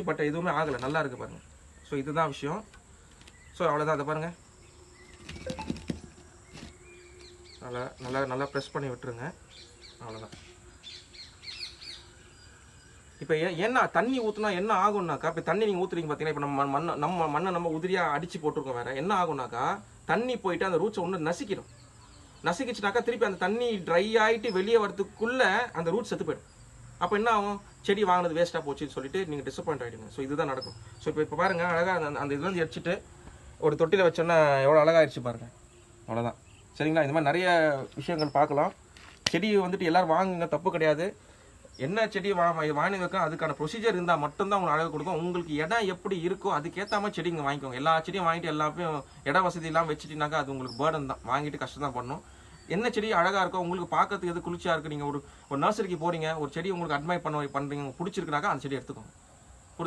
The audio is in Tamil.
பட் எதுவுமே ஆகலை, நல்லா இருக்குது பாருங்கள். ஸோ இதுதான் விஷயம். ஸோ அவ்வளோதான். அதை பாருங்கள், நல்லா நல்லா நல்லா ப்ரெஸ் பண்ணி விட்டுருங்க. அவ்வளோதான். இப்போ என்ன தண்ணி ஊற்றினா என்ன ஆகும்னாக்கா, இப்போ தண்ணி நீங்கள் ஊற்றுறீங்க பார்த்தீங்கன்னா, இப்போ நம்ம மண்ணை நம்ம உதிரியாக அடித்து போட்டிருக்கோம். வேறு என்ன ஆகும்னாக்கா, தண்ணி போயிட்டு அந்த ரூட்ஸை ஒன்று நசிக்கிடும். நசிக்கிச்சுனாக்கா திருப்பி அந்த தண்ணி ட்ரை ஆகிட்டு வெளியே வரதுக்குள்ளே அந்த ரூட்ஸ் செத்து போயிடும். அப்போ என்ன ஆகும், செடி வாங்கினது வேஸ்ட்டாக போச்சுன்னு சொல்லிட்டு நீங்கள் டிசப்பாயிண்ட் ஆகிடுங்க. ஸோ இதுதான் நடக்கும். ஸோ இப்போ பாருங்கள், அழகாக அந்த இதுலேருந்து எடுத்துட்டு ஒரு தொட்டியில் வச்சோன்னா எவ்வளோ அழகாகிடுச்சு பாருங்கள். அவ்வளோதான். சரிங்களா? இந்த மாதிரி நிறைய விஷயங்கள் பார்க்கலாம். செடி வந்துட்டு எல்லோரும் வாங்குங்க, தப்பு கிடையாது. என்ன செடி வாங்கி வைக்க அதுக்கான ப்ரொசீஜர் இருந்தால் மட்டும்தான் உங்களுக்கு அழகு கொடுக்கும். உங்களுக்கு இடம் எப்படி இருக்கோ அதுக்கேற்ற மாதிரி செடிங்க வாங்கிக்கோங்க. எல்லா செடியும் வாங்கிட்டு எல்லாத்தையும் இட வசதி இல்லாமல் வச்சுட்டினாக்கா அது உங்களுக்கு பேர்டன் தான், வாங்கிட்டு கஷ்டம் தான் பண்ணணும். என்ன செடி அழகாக இருக்கோ, உங்களுக்கு பார்க்கறதுக்கு எது குளிர்ச்சியாக இருக்குது, நீங்கள் ஒரு நர்சரிக்கு போகிறீங்க, ஒரு செடி உங்களுக்கு அட்மைர் பண்ணுறீங்க, பிடிச்சிருக்குனாக்கா அந்த செடி எடுத்துக்கோங்க.